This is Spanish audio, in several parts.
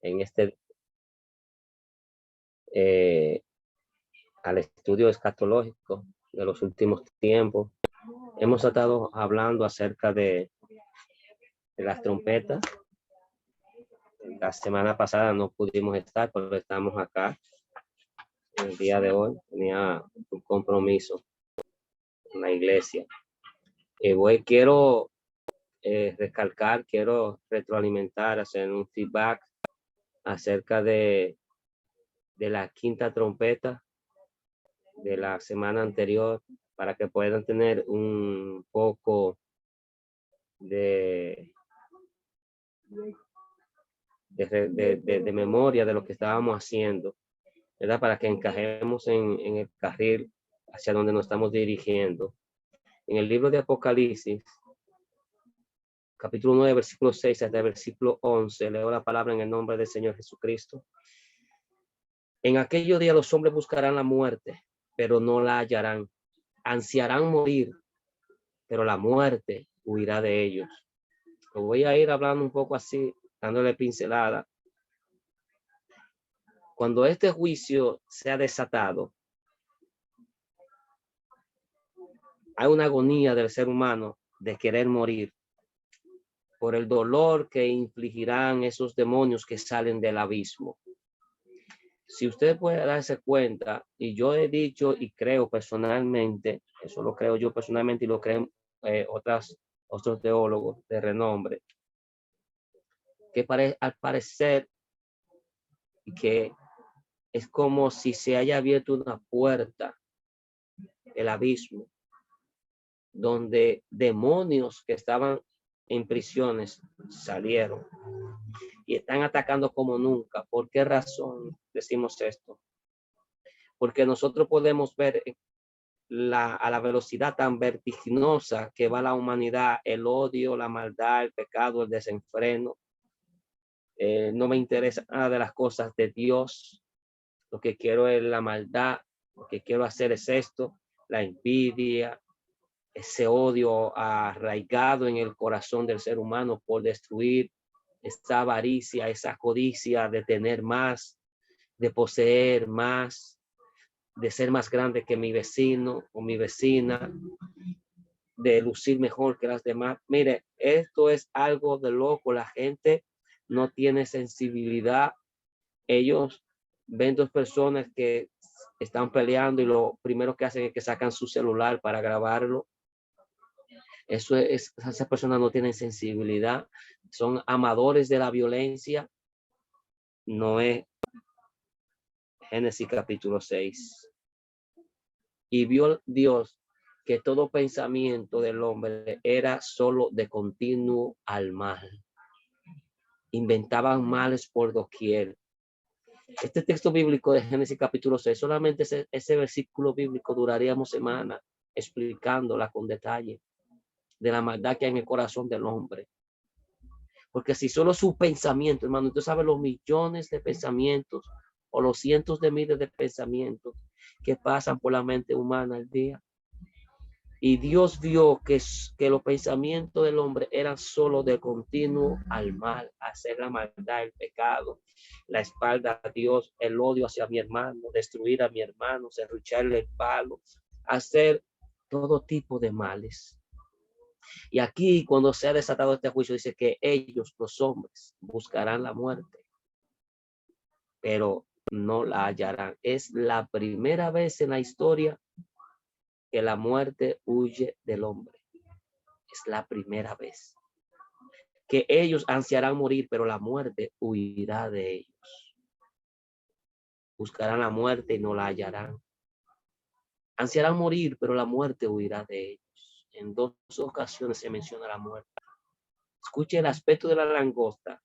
en al estudio escatológico de los últimos tiempos. Hemos estado hablando acerca de las trompetas. La semana pasada no pudimos estar, pero estamos acá. El día de hoy tenía un compromiso en la iglesia. Quiero recalcar, quiero retroalimentar, hacer un feedback acerca de la quinta trompeta de la semana anterior, para que puedan tener un poco de memoria de lo que estábamos haciendo, ¿verdad? Para que encajemos en el carril hacia donde nos estamos dirigiendo. En el libro de Apocalipsis, capítulo 9, versículo 6 hasta el versículo 11, leo la palabra en el nombre del Señor Jesucristo. En aquellos días los hombres buscarán la muerte, pero no la hallarán. Ansiarán morir, pero la muerte huirá de ellos. Lo voy a ir hablando un poco así, dándole pincelada. Cuando este juicio sea desatado, hay una agonía del ser humano de querer morir por el dolor que infligirán esos demonios que salen del abismo. Si usted puede darse cuenta, y yo he dicho y creo personalmente, eso lo creo yo personalmente y lo creen otros teólogos de renombre, que al parecer que es como si se haya abierto una puerta del abismo, donde demonios que estaban en prisiones salieron y están atacando como nunca. ¿Por qué razón decimos esto? Porque nosotros podemos ver a la velocidad tan vertiginosa que va la humanidad, el odio, la maldad, el pecado, el desenfreno. No me interesa nada de las cosas de Dios. Lo que quiero es la maldad. Lo que quiero hacer es esto, la envidia, ese odio arraigado en el corazón del ser humano por destruir, esa avaricia, esa codicia de tener más, de poseer más, de ser más grande que mi vecino o mi vecina, de lucir mejor que las demás. Mire, esto es algo de loco. La gente no tiene sensibilidad. Ellos ven dos personas que están peleando y lo primero que hacen es que sacan su celular para grabarlo. Esas personas no tienen sensibilidad, son amadores de la violencia. No es Génesis capítulo 6. Y vio Dios que todo pensamiento del hombre era solo de continuo al mal. Inventaban males por doquier. Este texto bíblico de Génesis capítulo 6, solamente ese versículo bíblico duraríamos semanas explicándola con detalle de la maldad que hay en el corazón del hombre. Porque si solo su pensamiento, hermano, usted sabe los millones de pensamientos o los cientos de miles de pensamientos que pasan por la mente humana al día. Y Dios vio que los pensamientos del hombre eran solo de continuo al mal, hacer la maldad, el pecado, la espalda a Dios, el odio hacia mi hermano, destruir a mi hermano, serrucharle el palo, hacer todo tipo de males. Y aquí, cuando se ha desatado este juicio, dice que ellos, los hombres, buscarán la muerte, pero no la hallarán. Es la primera vez en la historia que la muerte huye del hombre. Es la primera vez que ellos ansiarán morir, pero la muerte huirá de ellos. Buscarán la muerte y no la hallarán. Ansiarán morir, pero la muerte huirá de ellos. En dos ocasiones se menciona la muerte. Escuche el aspecto de la langosta.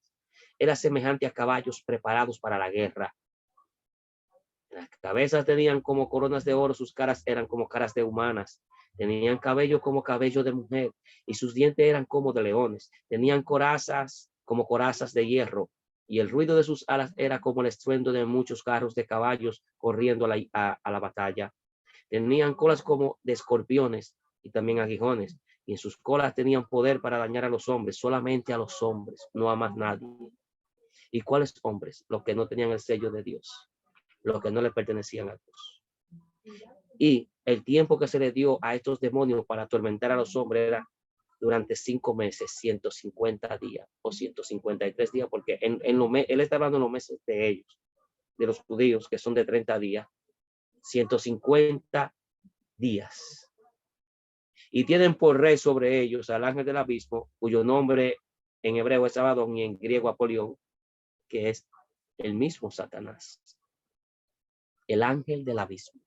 Era semejante a caballos preparados para la guerra. Las cabezas tenían como coronas de oro, sus caras eran como caras de humanas. Tenían cabello como cabello de mujer y sus dientes eran como de leones. Tenían corazas como corazas de hierro y el ruido de sus alas era como el estruendo de muchos carros de caballos corriendo a la batalla. Tenían colas como de escorpiones y también aguijones y en sus colas tenían poder para dañar a los hombres, solamente a los hombres, no a más nadie. ¿Y cuáles hombres? Los que no tenían el sello de Dios, los que no le pertenecían a Dios. Y el tiempo que se le dio a estos demonios para atormentar a los hombres era durante 5 meses, 150 días o 153 días, porque él está hablando en los meses de ellos, de los judíos, que son de 30 días, 150 días. Y tienen por rey sobre ellos al ángel del abismo, cuyo nombre en hebreo es Abadón y en griego Apolión, que es el mismo Satanás, el ángel del abismo.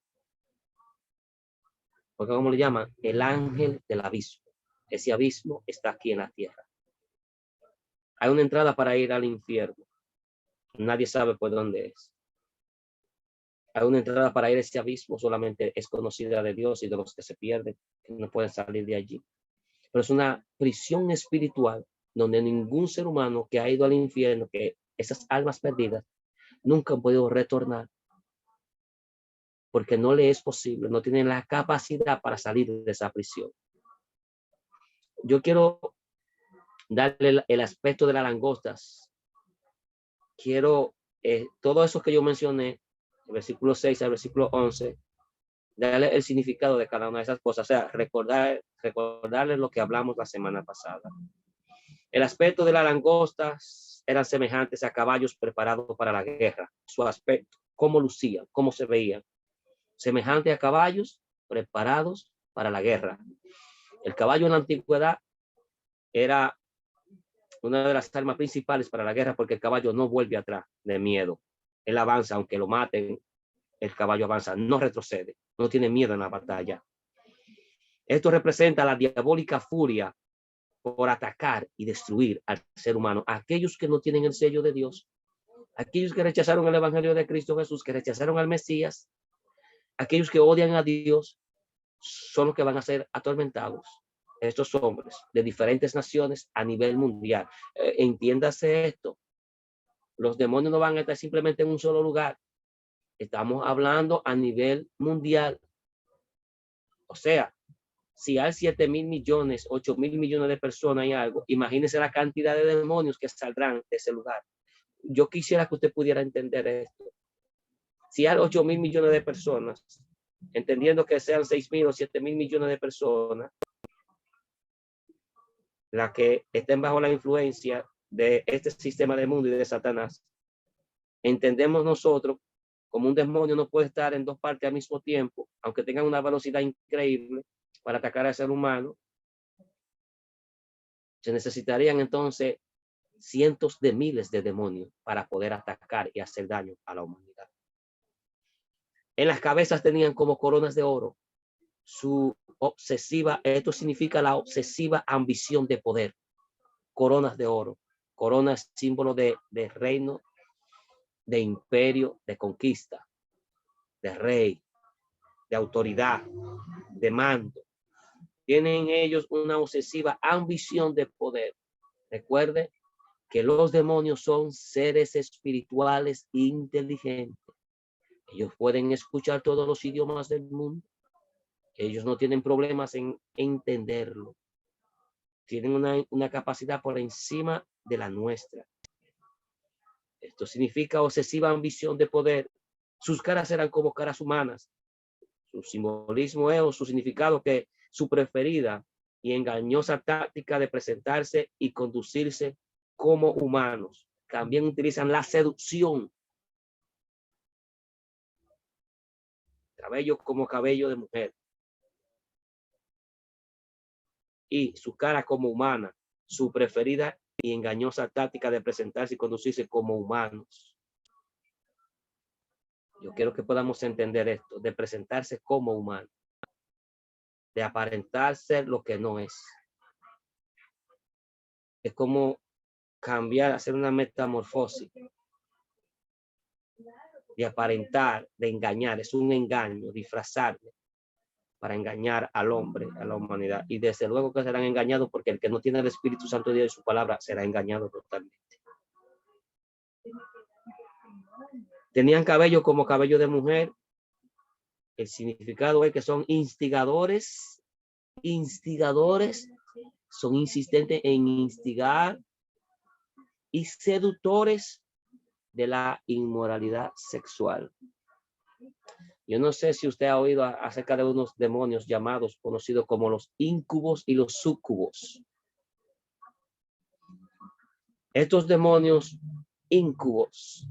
Porque ¿cómo le llaman? El ángel del abismo. Ese abismo está aquí en la tierra. Hay una entrada para ir al infierno. Nadie sabe por dónde es. Hay una entrada para ir a ese abismo, solamente es conocida de Dios y de los que se pierden, que no pueden salir de allí. Pero es una prisión espiritual donde ningún ser humano que ha ido al infierno, que esas almas perdidas, nunca han podido retornar, porque no le es posible, no tienen la capacidad para salir de esa prisión. Yo quiero darle el aspecto de las langostas. Quiero todo eso que yo mencioné, el versículo 6 al versículo 11, darle el significado de cada una de esas cosas, o sea, recordarles lo que hablamos la semana pasada. El aspecto de las langostas eran semejantes a caballos preparados para la guerra. Su aspecto, cómo lucían, cómo se veían, semejante a caballos preparados para la guerra. El caballo en la antigüedad era una de las armas principales para la guerra, porque el caballo no vuelve atrás de miedo. Él avanza, aunque lo maten, el caballo avanza, no retrocede, no tiene miedo en la batalla. Esto representa la diabólica furia por atacar y destruir al ser humano. Aquellos que no tienen el sello de Dios, aquellos que rechazaron el evangelio de Cristo Jesús, que rechazaron al Mesías, aquellos que odian a Dios, son los que van a ser atormentados. Estos hombres de diferentes naciones a nivel mundial. Entiéndase esto. Los demonios no van a estar simplemente en un solo lugar. Estamos hablando a nivel mundial. O sea, si hay 7,000 millones, 8,000 millones de personas y algo, imagínense la cantidad de demonios que saldrán de ese lugar. Yo quisiera que usted pudiera entender esto. Si hay 8,000 millones de personas, entendiendo que sean 6,000 o 7,000 millones de personas, las que estén bajo la influencia de este sistema de mundo y de Satanás, entendemos nosotros como un demonio no puede estar en dos partes al mismo tiempo, aunque tengan una velocidad increíble para atacar al ser humano. Se necesitarían entonces cientos de miles de demonios para poder atacar y hacer daño a la humanidad. En las cabezas tenían como coronas de oro. Su obsesiva, esto significa la obsesiva ambición de poder. Coronas de oro. Coronas, símbolo de reino, de imperio, de conquista, de rey, de autoridad, de mando. Tienen ellos una obsesiva ambición de poder. Recuerde que los demonios son seres espirituales inteligentes. Ellos pueden escuchar todos los idiomas del mundo. Ellos no tienen problemas en entenderlo. Tienen una capacidad por encima de la nuestra. Esto significa obsesiva ambición de poder. Sus caras eran como caras humanas. Su simbolismo es o su significado que su preferida y engañosa táctica de presentarse y conducirse como humanos. También utilizan la seducción. Cabello como cabello de mujer. Y su cara como humana. Su preferida y engañosa táctica de presentarse y conducirse como humanos. Yo quiero que podamos entender esto, de presentarse como humano, de aparentar ser lo que no es. Es como cambiar, hacer una metamorfosis, de aparentar, de engañar, es un engaño, disfrazarle para engañar al hombre, a la humanidad. Y desde luego que serán engañados, porque el que no tiene el Espíritu Santo de Dios y su palabra será engañado totalmente. Tenían cabello como cabello de mujer. El significado es que son instigadores, son insistentes en instigar y seductores de la inmoralidad sexual. Yo no sé si usted ha oído acerca de unos demonios llamados, conocidos como los íncubos y los súcubos. Estos demonios íncubos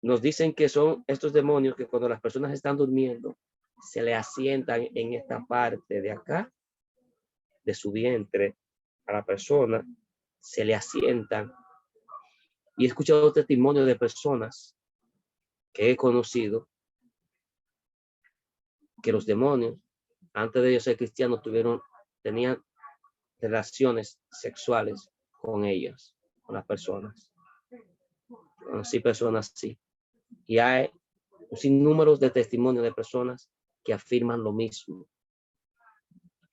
nos dicen que son estos demonios que cuando las personas están durmiendo, se le asientan en esta parte de acá, de su vientre, a la persona, se le asientan. Y he escuchado testimonios de personas que he conocido que los demonios, antes de ellos ser cristianos, tenían relaciones sexuales con ellas, con las personas. Conocí personas así. Y hay un sinnúmero de testimonios de personas que afirman lo mismo,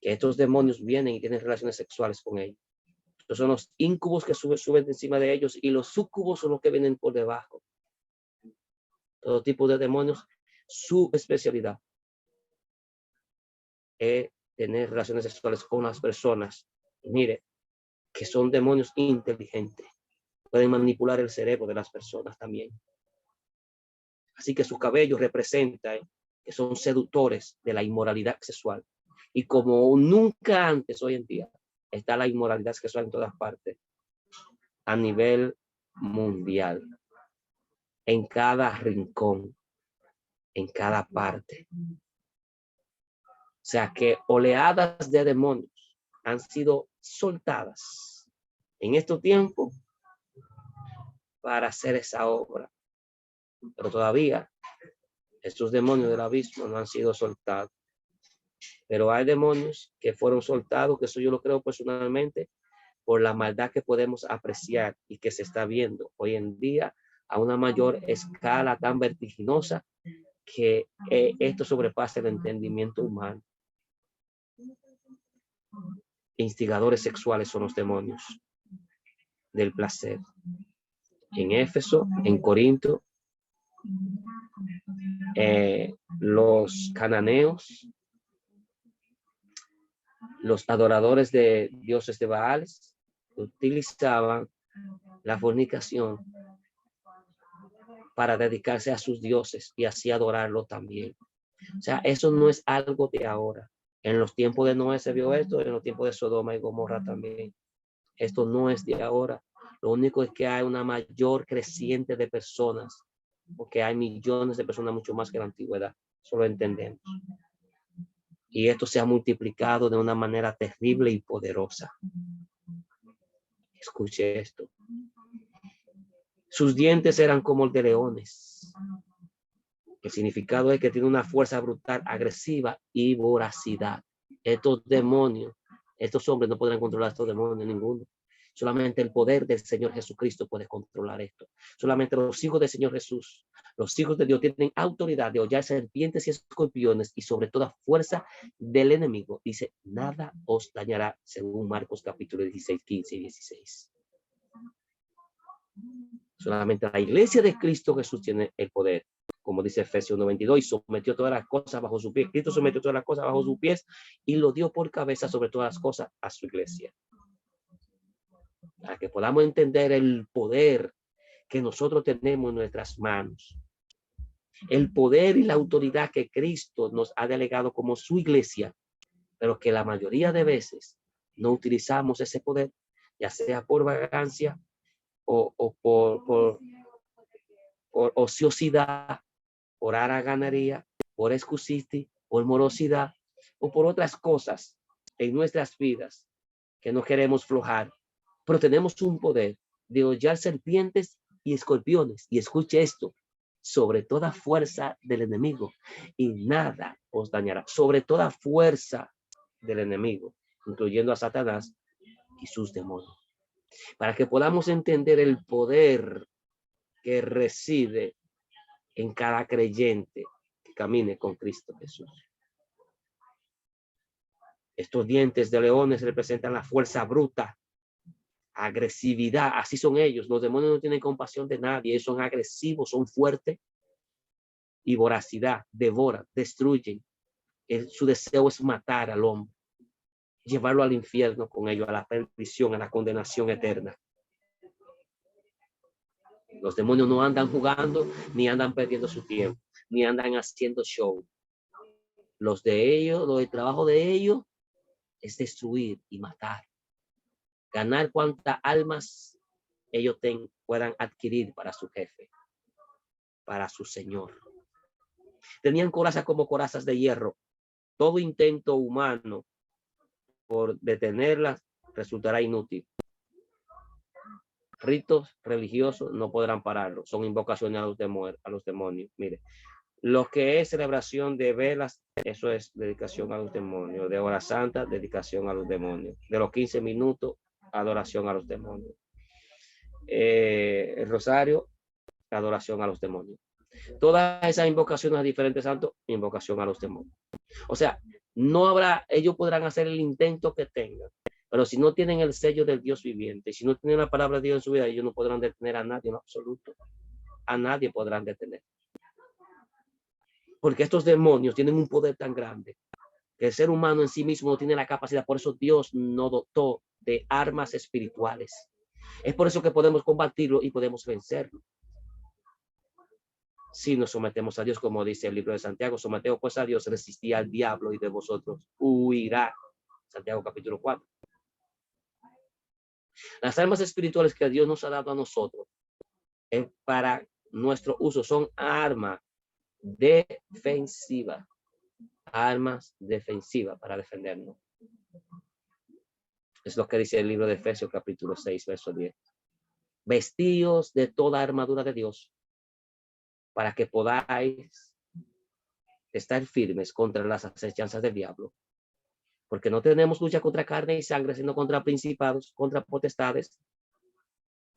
que estos demonios vienen y tienen relaciones sexuales con ellos. Estos son los íncubos que suben encima de ellos, y los súcubos son los que vienen por debajo. Todo tipo de demonios, su especialidad es tener relaciones sexuales con las personas. Y mire, que son demonios inteligentes. Pueden manipular el cerebro de las personas también. Así que su cabello representa que son seductores de la inmoralidad sexual. Y como nunca antes hoy en día, está la inmoralidad sexual en todas partes, a nivel mundial, en cada rincón, en cada parte. O sea que oleadas de demonios han sido soltadas en estos tiempos para hacer esa obra. Pero todavía estos demonios del abismo no han sido soltados. Pero hay demonios que fueron soltados, que eso yo lo creo personalmente, por la maldad que podemos apreciar y que se está viendo hoy en día a una mayor escala tan vertiginosa que esto sobrepasa el entendimiento humano. Instigadores sexuales son los demonios del placer. En Éfeso, en Corinto, los cananeos, los adoradores de dioses de Baales, utilizaban la fornicación para dedicarse a sus dioses y así adorarlo también. O sea, eso no es algo de ahora. En los tiempos de Noé se vio esto, en los tiempos de Sodoma y Gomorra también. Esto no es de ahora. Lo único es que hay una mayor creciente de personas, porque hay millones de personas mucho más que la antigüedad. Eso lo entendemos. Y esto se ha multiplicado de una manera terrible y poderosa. Escuche esto. Sus dientes eran como el de leones. El significado es que tiene una fuerza brutal, agresiva y voracidad. Estos demonios, estos hombres no podrán controlar estos demonios ninguno. Solamente el poder del Señor Jesucristo puede controlar esto. Solamente los hijos del Señor Jesús, los hijos de Dios, tienen autoridad de hollar serpientes y escorpiones y sobre toda fuerza del enemigo. Dice, nada os dañará, según Marcos capítulo 16, 15 y 16. Solamente la iglesia de Cristo Jesús tiene el poder. Como dice Efesios 1:22, y sometió todas las cosas bajo su pie. Cristo sometió todas las cosas bajo sus pies y lo dio por cabeza sobre todas las cosas a su iglesia. Para que podamos entender el poder que nosotros tenemos en nuestras manos. El poder y la autoridad que Cristo nos ha delegado como su iglesia, pero que la mayoría de veces no utilizamos ese poder, ya sea por vagancia o por ociosidad, por haraganería, por excusisti, por morosidad o por otras cosas en nuestras vidas que no queremos flojar. Pero tenemos un poder de hollar serpientes y escorpiones. Y escuche esto, sobre toda fuerza del enemigo, y nada os dañará. Sobre toda fuerza del enemigo, incluyendo a Satanás y sus demonios. Para que podamos entender el poder que reside en cada creyente que camine con Cristo Jesús. Estos dientes de leones representan la fuerza bruta, agresividad. Así son ellos. Los demonios no tienen compasión de nadie. Ellos son agresivos, son fuertes y voracidad. Devoran, destruyen. Su deseo es matar al hombre, llevarlo al infierno con ellos, a la perdición, a la condenación eterna. Los demonios no andan jugando, ni andan perdiendo su tiempo, ni andan haciendo show. El trabajo de ellos es destruir y matar. Ganar cuantas almas ellos puedan adquirir para su jefe, para su señor. Tenían corazas como corazas de hierro. Todo intento humano por detenerlas resultará inútil. Ritos religiosos no podrán pararlo. Son invocaciones a los demonios. Mire, lo que es celebración de velas, eso es dedicación a los demonios. De hora santa, dedicación a los demonios. De los 15 minutos, adoración a los demonios. El rosario, adoración a los demonios. Todas esas invocaciones a diferentes santos, invocación a los demonios. O sea, no habrá, ellos podrán hacer el intento que tengan, pero si no tienen el sello del Dios viviente, si no tienen la palabra de Dios en su vida, ellos no podrán detener a nadie en absoluto. A nadie podrán detener. Porque estos demonios tienen un poder tan grande que el ser humano en sí mismo no tiene la capacidad. Por eso Dios nos dotó de armas espirituales. Es por eso que podemos combatirlo y podemos vencerlo. Si nos sometemos a Dios, como dice el libro de Santiago, someteos pues a Dios, resistid al diablo y de vosotros huirá. Santiago capítulo 4. Las armas espirituales que Dios nos ha dado a nosotros para nuestro uso son armas defensivas. Armas defensivas para defendernos. Es lo que dice el libro de Efesios capítulo 6, verso 10. Vestíos de toda armadura de Dios para que podáis estar firmes contra las acechanzas del diablo. Porque no tenemos lucha contra carne y sangre, sino contra principados, contra potestades,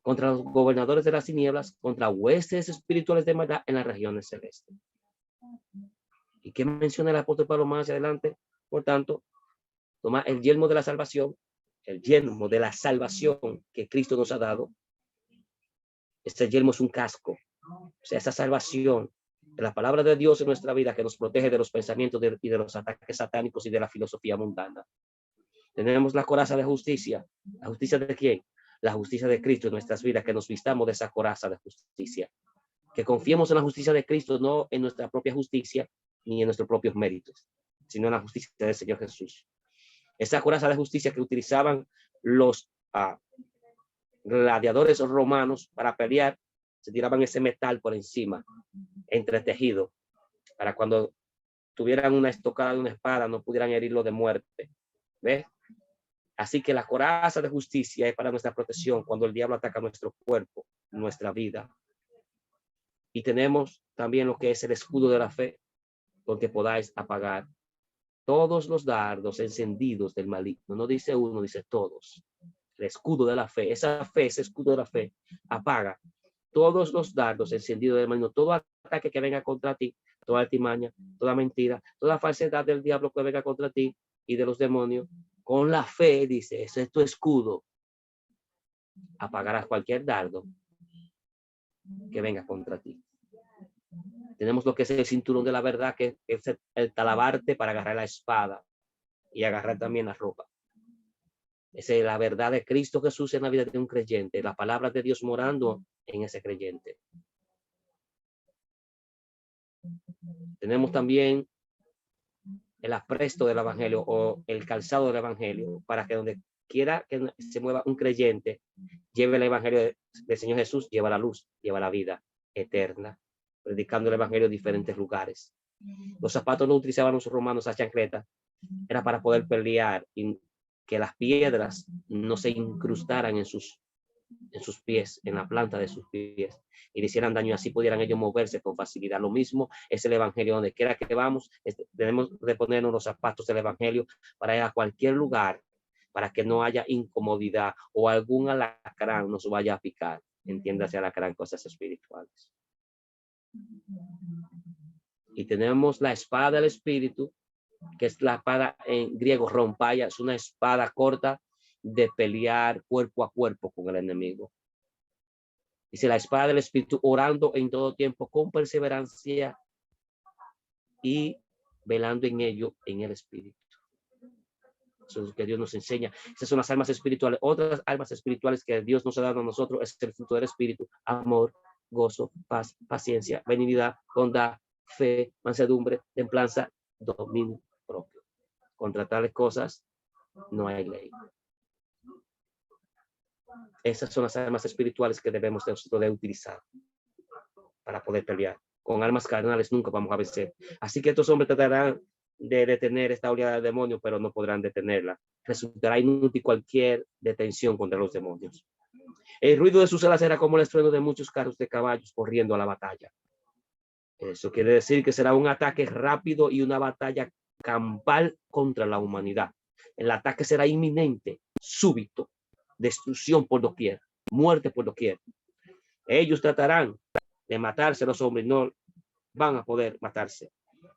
contra los gobernadores de las tinieblas, contra huestes espirituales de maldad en las regiones celestes. ¿Y qué menciona el apóstol Pablo más adelante? Por tanto, toma el yelmo de la salvación, el yelmo de la salvación que Cristo nos ha dado. Este yelmo es un casco. O sea, esa salvación de la palabra de Dios en nuestra vida que nos protege de los pensamientos y de los ataques satánicos y de la filosofía mundana. Tenemos la coraza de justicia. ¿La justicia de quién? La justicia de Cristo en nuestras vidas, que nos vistamos de esa coraza de justicia. Que confiemos en la justicia de Cristo, no en nuestra propia justicia ni en nuestros propios méritos, sino en la justicia del Señor Jesús. Esa coraza de justicia que utilizaban los gladiadores romanos para pelear, se tiraban ese metal por encima, entretejido, para cuando tuvieran una estocada de una espada no pudieran herirlo de muerte. ¿Ves? Así que la coraza de justicia es para nuestra protección cuando el diablo ataca nuestro cuerpo, nuestra vida. Y tenemos también lo que es el escudo de la fe, donde podáis apagar todos los dardos encendidos del maligno. No dice uno, dice todos. El escudo de la fe, esa fe, ese escudo de la fe, apaga todos los dardos encendidos del maligno, todo ataque que venga contra ti, toda artimaña, toda mentira, toda falsedad del diablo que venga contra ti y de los demonios. Con la fe, dice, ese es tu escudo. Apagarás cualquier dardo que venga contra ti. Tenemos lo que es el cinturón de la verdad, que es el talabarte para agarrar la espada y agarrar también la ropa. Esa es la verdad de Cristo Jesús en la vida de un creyente, la palabra de Dios morando en ese creyente. Tenemos también el apresto del evangelio o el calzado del evangelio, para que donde quiera que se mueva un creyente, lleve el evangelio del Señor Jesús, lleva la luz, lleva la vida eterna, predicando el evangelio en diferentes lugares. Los zapatos no utilizaban los romanos a chancleta, era para poder pelear y que las piedras no se incrustaran en sus pies, en la planta de sus pies, y le hicieran daño, así pudieran ellos moverse con facilidad. Lo mismo es el evangelio, donde quiera que vamos, debemos de ponernos los zapatos del evangelio para ir a cualquier lugar, para que no haya incomodidad o algún alacrán nos vaya a picar. Entiéndase alacrán, cosas espirituales. Y tenemos la espada del espíritu, que es la espada en griego rompaya, es una espada corta de pelear cuerpo a cuerpo con el enemigo. Dice la espada del espíritu, orando en todo tiempo con perseverancia y velando en ello en el espíritu. Eso es lo que Dios nos enseña. Esas son las armas espirituales. Otras armas espirituales que Dios nos ha dado a nosotros es el fruto del espíritu: amor, gozo, paz, paciencia, benignidad, bondad, fe, mansedumbre, templanza, dominio propio. Contra tales cosas no hay ley. Esas son las armas espirituales que debemos de utilizar para poder pelear. Con armas carnales nunca vamos a vencer. Así que estos hombres tratarán de detener esta oleada de demonios, pero no podrán detenerla. Resultará inútil cualquier detención contra los demonios. El ruido de sus alas era como el estruendo de muchos carros de caballos corriendo a la batalla. Eso quiere decir que será un ataque rápido y una batalla campal contra la humanidad. El ataque será inminente, súbito, destrucción por doquier, muerte por doquier. Ellos tratarán de matarse, los hombres no van a poder matarse.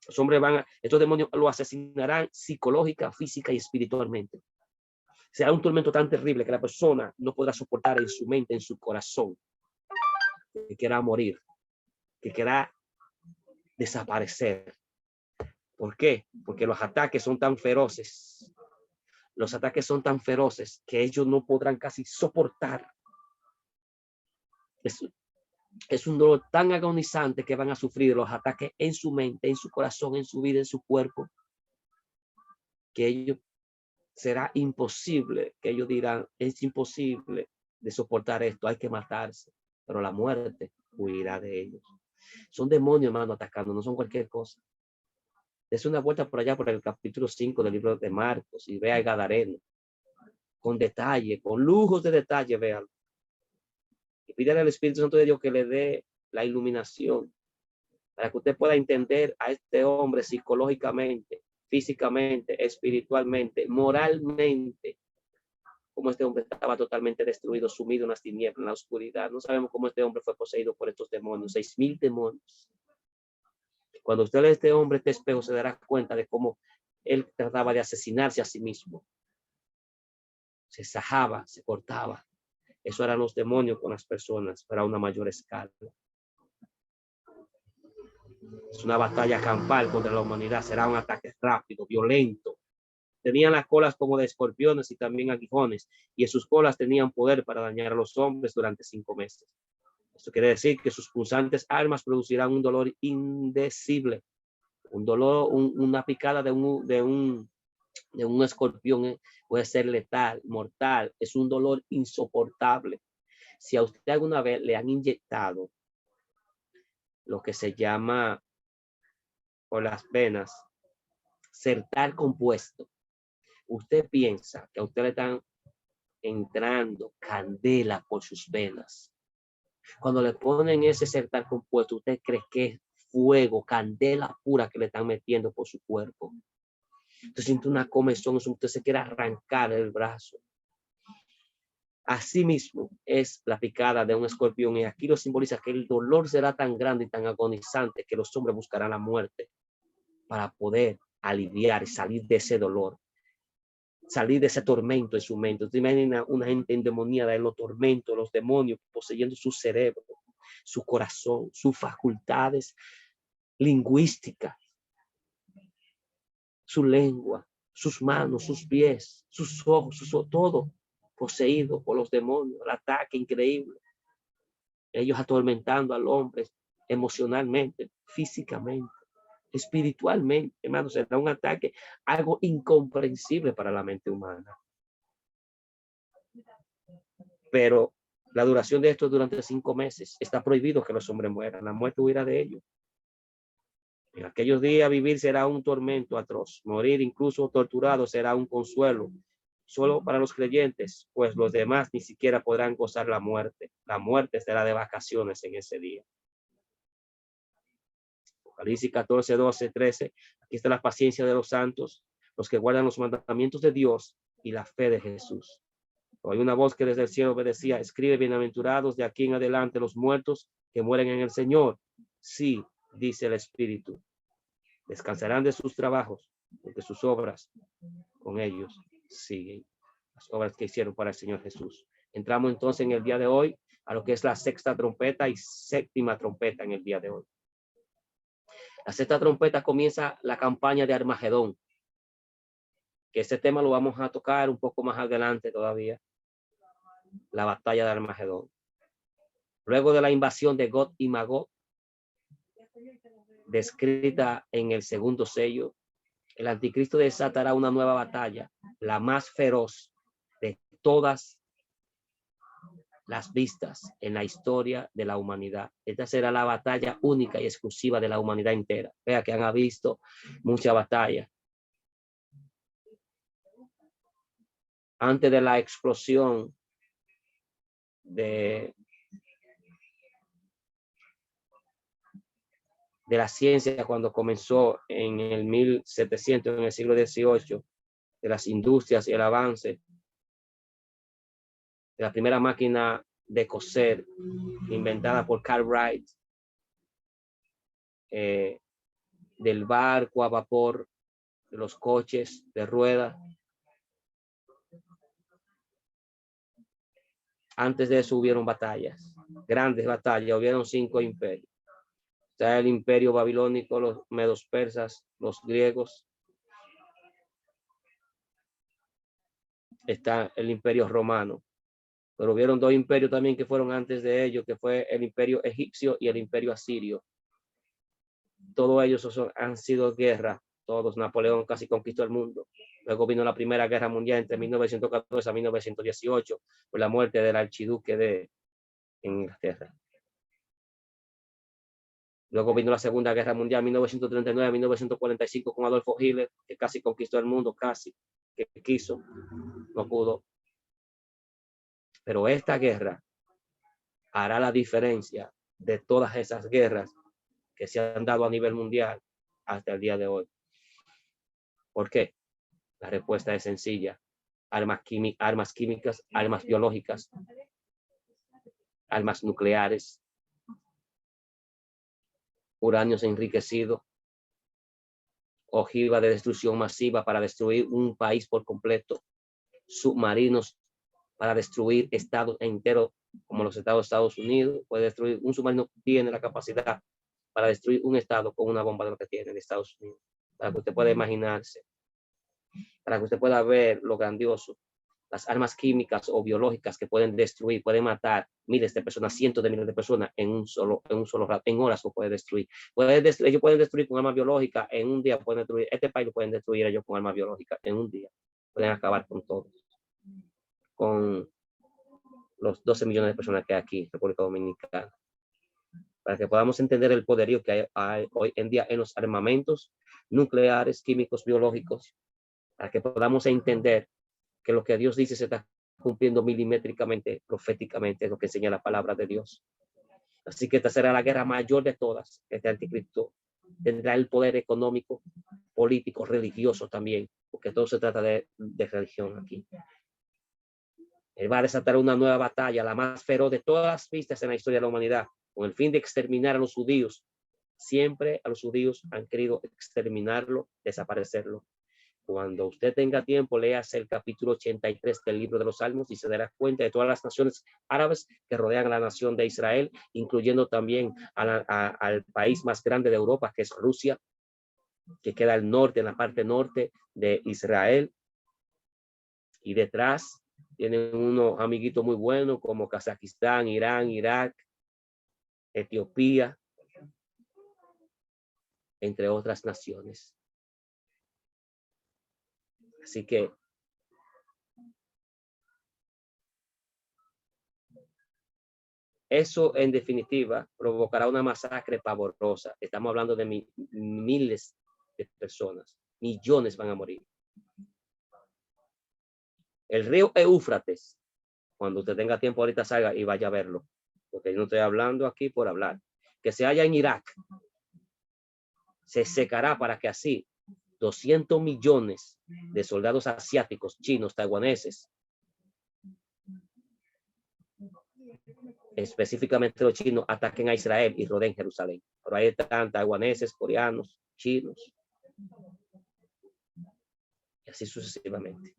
Los hombres estos demonios lo asesinarán psicológica, física y espiritualmente. Será un tormento tan terrible que la persona no podrá soportar en su mente, en su corazón, que quiera morir, que quiera desaparecer. ¿Por qué? Porque los ataques son tan feroces. Los ataques son tan feroces que ellos no podrán casi soportar. Es un dolor tan agonizante que van a sufrir los ataques en su mente, en su corazón, en su vida, en su cuerpo, que ellos será imposible, que ellos dirán, es imposible de soportar esto, hay que matarse, pero la muerte huirá de ellos. Son demonios, hermano, atacando, no son cualquier cosa. Es una vuelta por allá por el capítulo 5 del libro de Marcos y vea el Gadareno, con detalle, con lujos de detalle, véanlo. Y pídale al Espíritu Santo de Dios que le dé la iluminación para que usted pueda entender a este hombre psicológicamente, físicamente, espiritualmente, moralmente, como este hombre estaba totalmente destruido, sumido en las tinieblas, en la oscuridad. No sabemos cómo este hombre fue poseído por estos demonios, 6,000 demonios. Cuando usted lee este hombre, este espejo, se dará cuenta de cómo él trataba de asesinarse a sí mismo. Se sajaba, se cortaba. Eso eran los demonios con las personas, pero a una mayor escala. Es una batalla campal contra la humanidad. Será un ataque rápido, violento. Tenían las colas como de escorpiones y también aguijones, y en sus colas tenían poder para dañar a los hombres durante 5 meses. Esto quiere decir que sus punzantes armas producirán un dolor indecible, un dolor, una picada de un escorpión puede ser letal, mortal, es un dolor insoportable. Si a usted alguna vez le han inyectado lo que se llama por las venas sertal compuesto, usted piensa que a usted le están entrando candela por sus venas. Cuando le ponen ese sertal compuesto, usted cree que es fuego, candela pura que le están metiendo por su cuerpo. Usted siente una comezón, usted se quiere arrancar el brazo. Asimismo es la picada de un escorpión, y aquí lo simboliza que el dolor será tan grande y tan agonizante que los hombres buscarán la muerte para poder aliviar y salir de ese dolor, salir de ese tormento en su mente. Usted imagina una gente endemoniada en los tormentos, los demonios poseyendo su cerebro, su corazón, sus facultades lingüísticas, su lengua, sus manos, sus pies, sus ojos, todo poseído por los demonios, el ataque increíble. Ellos atormentando al hombre emocionalmente, físicamente, espiritualmente. Hermanos, será un ataque, algo incomprensible para la mente humana. Pero la duración de esto es durante 5 meses. Está prohibido que los hombres mueran. La muerte huirá de ellos. En aquellos días vivir será un tormento atroz. Morir incluso torturado será un consuelo solo para los creyentes, pues los demás ni siquiera podrán gozar la muerte. La muerte será de vacaciones en ese día. Apocalipsis 14, 12, 13. Aquí está la paciencia de los santos, los que guardan los mandamientos de Dios y la fe de Jesús. Hay una voz que desde el cielo obedecía: escribe, bienaventurados de aquí en adelante los muertos que mueren en el Señor. Sí, dice el Espíritu. Descansarán de sus trabajos, porque sus obras con ellos siguen. Las obras que hicieron para el Señor Jesús. Entramos entonces en el día de hoy a lo que es la sexta trompeta y séptima trompeta en el día de hoy. La sexta trompeta comienza la campaña de Armagedón, que este tema lo vamos a tocar un poco más adelante todavía. La batalla de Armagedón. Luego de la invasión de Gog y Magog, descrita en el segundo sello, el anticristo desatará una nueva batalla, la más feroz de todas las vistas en la historia de la humanidad. Esta será la batalla única y exclusiva de la humanidad entera. Vea que han visto mucha batalla. Antes de la explosión de la ciencia, cuando comenzó en el 1700, en el siglo XVIII, de las industrias y el avance de la primera máquina de coser inventada por Carl Wright, del barco a vapor, de los coches de rueda. Antes de eso hubieron batallas, grandes batallas, hubieron 5 imperios. Está el imperio babilónico, los medos persas, los griegos. Está el imperio romano. Pero hubieron 2 imperios también que fueron antes de ellos, que fue el imperio egipcio y el imperio asirio. Todos ellos han sido guerras. Todos. Napoleón casi conquistó el mundo. Luego vino la Primera Guerra Mundial entre 1914 a 1918, por la muerte del archiduque de Inglaterra. Luego vino la Segunda Guerra Mundial, 1939 a 1945, con Adolfo Hitler, que casi conquistó el mundo, casi, que quiso, no pudo. Pero esta guerra hará la diferencia de todas esas guerras que se han dado a nivel mundial hasta el día de hoy. ¿Por qué? La respuesta es sencilla. Armas químicas, armas biológicas, armas nucleares, uranio enriquecido, ojiva de destrucción masiva para destruir un país por completo, submarinos para destruir estados enteros como los Estados Unidos. Puede destruir, un submarino tiene la capacidad para destruir un estado con una bomba de lo que tiene en Estados Unidos, para que usted pueda imaginarse, para que usted pueda ver lo grandioso. Las armas químicas o biológicas que pueden destruir, pueden matar miles de personas, cientos de miles de personas en un solo rato, en horas lo puede destruir. Ellos pueden destruir con armas biológicas en un día, pueden destruir, este país lo pueden destruir ellos con armas biológicas en un día. Pueden acabar con todos, con los 12 millones de personas que hay aquí en República Dominicana. Para que podamos entender el poderío que hay hoy en día en los armamentos nucleares, químicos, biológicos, para que podamos entender que lo que Dios dice se está cumpliendo milimétricamente, proféticamente, es lo que enseña la palabra de Dios. Así que esta será la guerra mayor de todas. Este anticristo tendrá el poder económico, político, religioso también, porque todo se trata de religión aquí. Él va a desatar una nueva batalla, la más feroz de todas las vistas en la historia de la humanidad, con el fin de exterminar a los judíos. Siempre a los judíos han querido exterminarlo, desaparecerlo. Cuando usted tenga tiempo, léase el capítulo 83 del libro de los Salmos y se dará cuenta de todas las naciones árabes que rodean a la nación de Israel, incluyendo también al país más grande de Europa, que es Rusia, que queda al norte, en la parte norte de Israel. Y detrás tienen unos amiguitos muy buenos como Kazajistán, Irán, Irak, Etiopía, entre otras naciones. Así que eso, en definitiva, provocará una masacre pavorosa. Estamos hablando de miles de personas. Millones van a morir. El río Éufrates, cuando usted tenga tiempo ahorita salga y vaya a verlo, porque yo no estoy hablando aquí por hablar, que se halla en Irak, se secará para que así 200 millones de soldados asiáticos, chinos, taiwaneses, específicamente los chinos, ataquen a Israel y rodeen Jerusalén. Pero ahí están taiwaneses, coreanos, chinos, y así sucesivamente.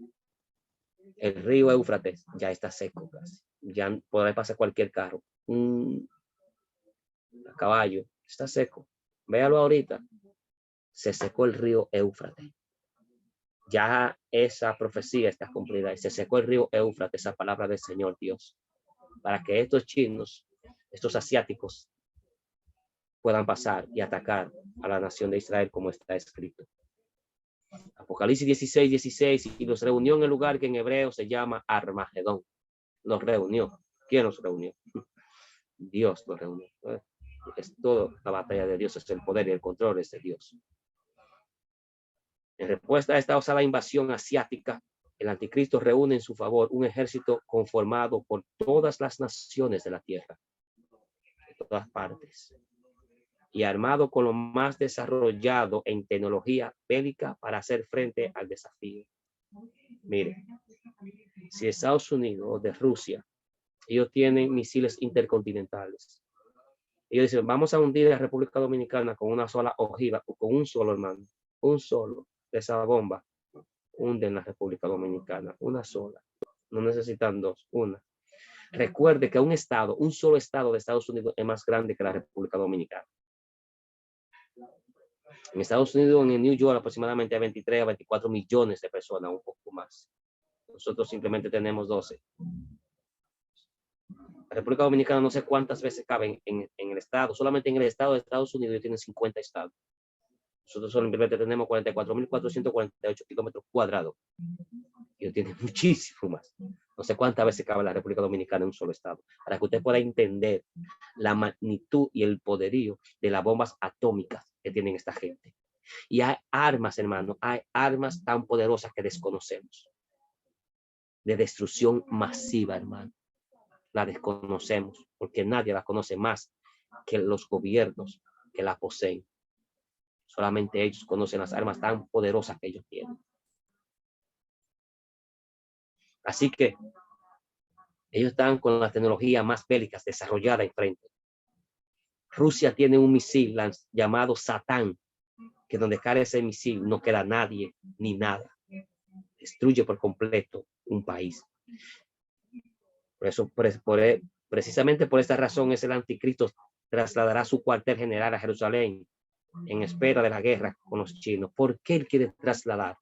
El río Éufrates ya está seco casi. Ya puede pasar cualquier carro. A caballo, está seco. Véalo ahorita. Se secó el río Éufrates. Ya esa profecía está cumplida. Y se secó el río Éufrates, esa palabra del Señor Dios. Para que estos chinos, estos asiáticos puedan pasar y atacar a la nación de Israel como está escrito. Apocalipsis 16:16, y los reunió en el lugar que en hebreo se llama Armagedón. Los reunió. ¿Quién los reunió? Dios los reunió. Es toda la batalla de Dios, es el poder y el control es de Dios. En respuesta a esta osada invasión asiática, el anticristo reúne en su favor un ejército conformado por todas las naciones de la tierra, de todas partes, y armado con lo más desarrollado en tecnología bélica para hacer frente al desafío. Mire, si Estados Unidos o de Rusia, ellos tienen misiles intercontinentales. Ellos dicen, vamos a hundir a la República Dominicana con una sola ojiva, o con un solo, hermano, un solo de esa bomba, hunden la República Dominicana, una sola. No necesitan dos, una. Recuerde que un solo estado de Estados Unidos es más grande que la República Dominicana. En Estados Unidos, en New York, aproximadamente hay 23 a 24 millones de personas, un poco más. Nosotros simplemente tenemos 12. La República Dominicana no sé cuántas veces caben en el estado. Solamente en el estado de Estados Unidos tienen 50 estados. Nosotros simplemente tenemos 44.448 kilómetros cuadrados. Ellos tienen muchísimo más. No sé cuántas veces cabe la República Dominicana en un solo estado. Para que usted pueda entender la magnitud y el poderío de las bombas atómicas que tienen esta gente. Y hay armas, hermano, hay armas tan poderosas que desconocemos. De destrucción masiva, hermano. La desconocemos porque nadie la conoce más que los gobiernos que la poseen. Solamente ellos conocen las armas tan poderosas que ellos tienen. Así que ellos están con las tecnologías más bélicas desarrolladas enfrente. Rusia tiene un misil llamado Satán, que donde cae ese misil no queda nadie ni nada. Destruye por completo un país. Por eso, precisamente por esta razón es el anticristo trasladará su cuartel general a Jerusalén en espera de la guerra con los chinos. ¿Por qué él quiere trasladar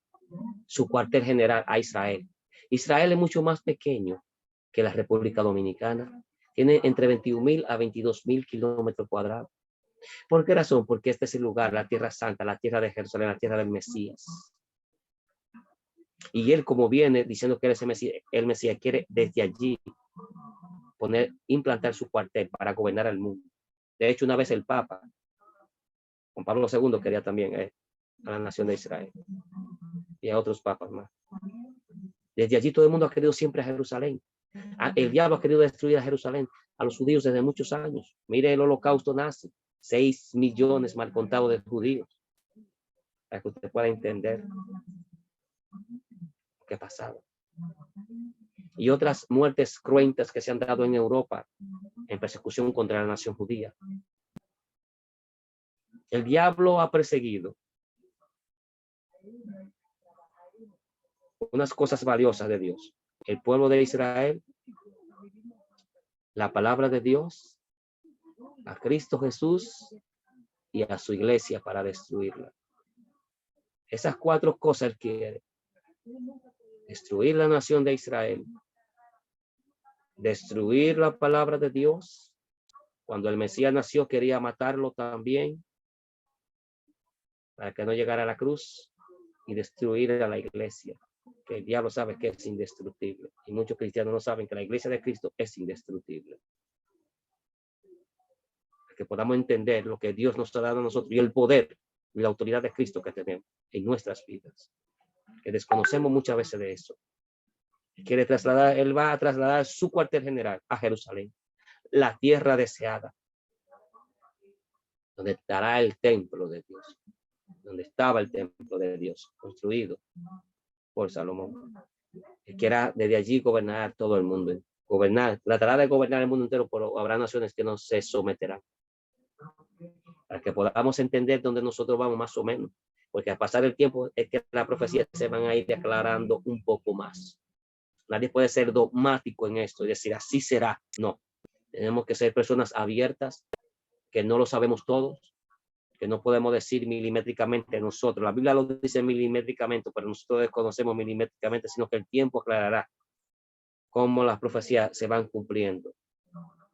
su cuartel general a Israel? Israel es mucho más pequeño que la República Dominicana. Tiene entre 21.000 a 22.000 kilómetros cuadrados. ¿Por qué razón? Porque este es el lugar, la tierra santa, la tierra de Jerusalén, la tierra del Mesías. Y él, como viene diciendo que el Mesías quiere desde allí implantar su cuartel para gobernar el mundo. De hecho, una vez el Papa, Juan Pablo II, quería también a la nación de Israel y a otros papas más. Desde allí todo el mundo ha querido siempre a Jerusalén. El diablo ha querido destruir a Jerusalén, a los judíos desde muchos años. Mire el holocausto nazi, 6 millones mal contados de judíos. Para que usted pueda entender qué pasaba. Y otras muertes cruentas que se han dado en Europa en persecución contra la nación judía. El diablo ha perseguido unas cosas valiosas de Dios. El pueblo de Israel, la palabra de Dios, a Cristo Jesús y a su iglesia para destruirla. Esas 4 cosas él quiere. Destruir la nación de Israel. Destruir la palabra de Dios. Cuando el Mesías nació quería matarlo también para que no llegara a la cruz, y destruir a la iglesia, que el diablo sabe que es indestructible. Y muchos cristianos no saben que la iglesia de Cristo es indestructible. Para que podamos entender lo que Dios nos ha dado a nosotros y el poder y la autoridad de Cristo que tenemos en nuestras vidas. Que desconocemos muchas veces de eso. Él va a trasladar su cuartel general a Jerusalén, la tierra deseada, donde estará el templo de Dios, donde estaba el templo de Dios, construido por Salomón. Él quiera desde allí gobernar todo el mundo. Tratará de gobernar el mundo entero, pero habrá naciones que no se someterán. Para que podamos entender dónde nosotros vamos más o menos. Porque al pasar el tiempo es que las profecías se van a ir declarando un poco más. Nadie puede ser dogmático en esto y decir así será. No. Tenemos que ser personas abiertas, que no lo sabemos todos, que no podemos decir milimétricamente nosotros. La Biblia lo dice milimétricamente, pero nosotros desconocemos milimétricamente, sino que el tiempo aclarará cómo las profecías se van cumpliendo.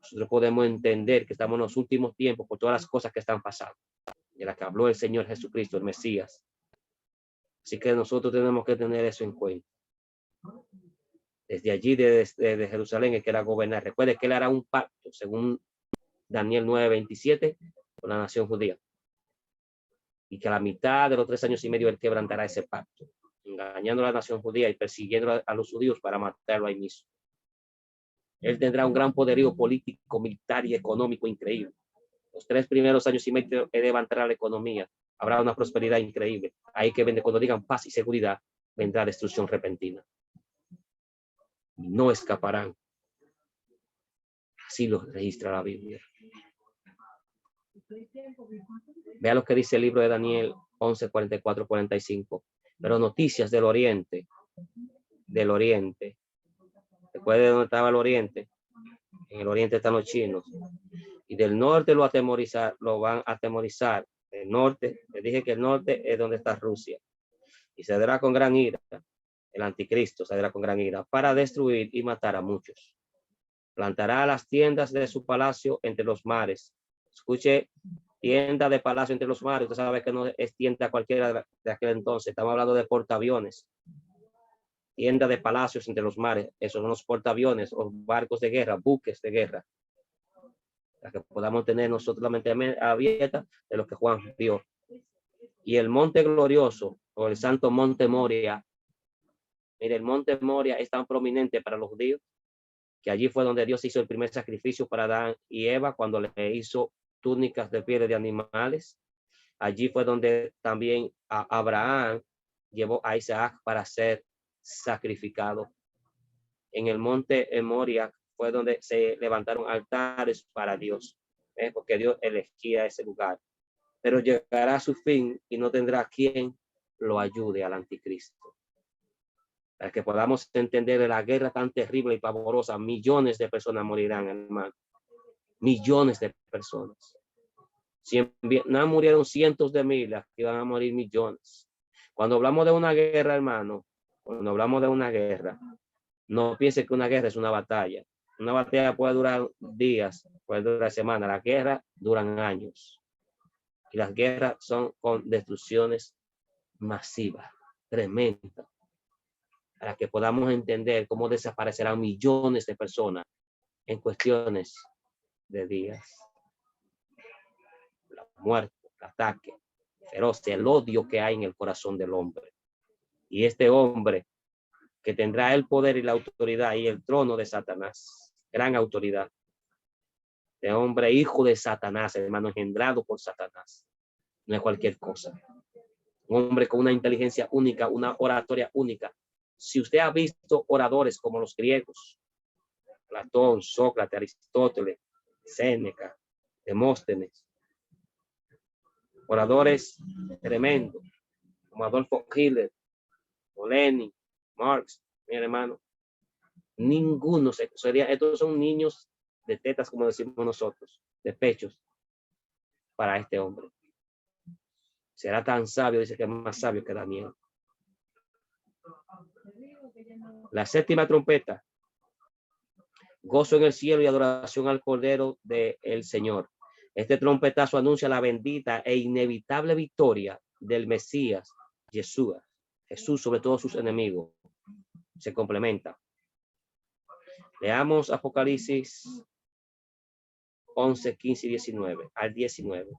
nosotros podemos entender que estamos en los últimos tiempos por todas las cosas que están pasando, de las que habló el Señor Jesucristo, el Mesías. Así que nosotros tenemos que tener eso en cuenta. Desde allí, desde Jerusalén, es que era gobernar. Recuerde que él hará un pacto, según Daniel 9:27, con la nación judía. Y que a la mitad de los 3 años y medio él quebrantará ese pacto, engañando a la nación judía y persiguiendo a los judíos para matarlo ahí mismo. Él tendrá un gran poderío político, militar y económico increíble. Los 3 primeros años y medio él levantará la economía. Habrá una prosperidad increíble. Ahí que vende, cuando digan paz y seguridad, vendrá destrucción repentina. No escaparán. Así lo registra la Biblia. Vea lo que dice el libro de Daniel 11:44-45. Pero noticias del oriente. ¿Recuerda dónde estaba el oriente? En el oriente están los chinos. Y del norte lo van a atemorizar. El norte, les dije que el norte es donde está Rusia. Y se dará con gran ira. El anticristo se dará con gran ira para destruir y matar a muchos. Plantará las tiendas de su palacio entre los mares. Escuche, tienda de palacio entre los mares. Usted sabe que no es tienda cualquiera de aquel entonces. Estamos hablando de portaaviones. Tienda de palacios entre los mares. Esos son los portaaviones o barcos de guerra, buques de guerra. Para que podamos tener nosotros la mente abierta de lo que Juan vio. Y el monte glorioso o el santo monte Moria. Mire, el monte Moria es tan prominente para los judíos que allí fue donde Dios hizo el primer sacrificio para Adán y Eva cuando le hizo túnicas de pieles de animales. Allí fue donde también Abraham llevó a Isaac para ser sacrificado. En el monte Moria fue donde se levantaron altares para Dios, porque Dios elegía ese lugar. Pero llegará a su fin y no tendrá quien lo ayude al anticristo. Para que podamos entender la guerra tan terrible y pavorosa, millones de personas morirán, hermano. Millones de personas. Si en Vietnam murieron cientos de miles, aquí van a morir millones. Cuando hablamos de una guerra, hermano, no piense que una guerra es una batalla. Una batalla puede durar días, puede durar semanas. Las guerras duran años. Y las guerras son con destrucciones masivas, tremendas, para que podamos entender cómo desaparecerán millones de personas en cuestiones de días. La muerte, el ataque feroz, el odio que hay en el corazón del hombre. Y este hombre que tendrá el poder y la autoridad y el trono de Satanás, gran autoridad. De hombre hijo de Satanás, hermano, engendrado por Satanás. No es cualquier cosa. Un hombre con una inteligencia única, una oratoria única. Si usted ha visto oradores como los griegos, Platón, Sócrates, Aristóteles, Séneca, Demóstenes, oradores tremendos, como Adolfo Hitler, Lenin, Marx, mi hermano, ninguno sería, estos son niños de tetas, como decimos nosotros, de pechos, para este hombre. Será tan sabio, dice que es más sabio que Daniel. La séptima trompeta. Gozo en el cielo y adoración al Cordero del Señor. Este trompetazo anuncia la bendita e inevitable victoria del Mesías, Jesús sobre todos sus enemigos. Se complementa. Leamos Apocalipsis 11, 15 y 19 al 19.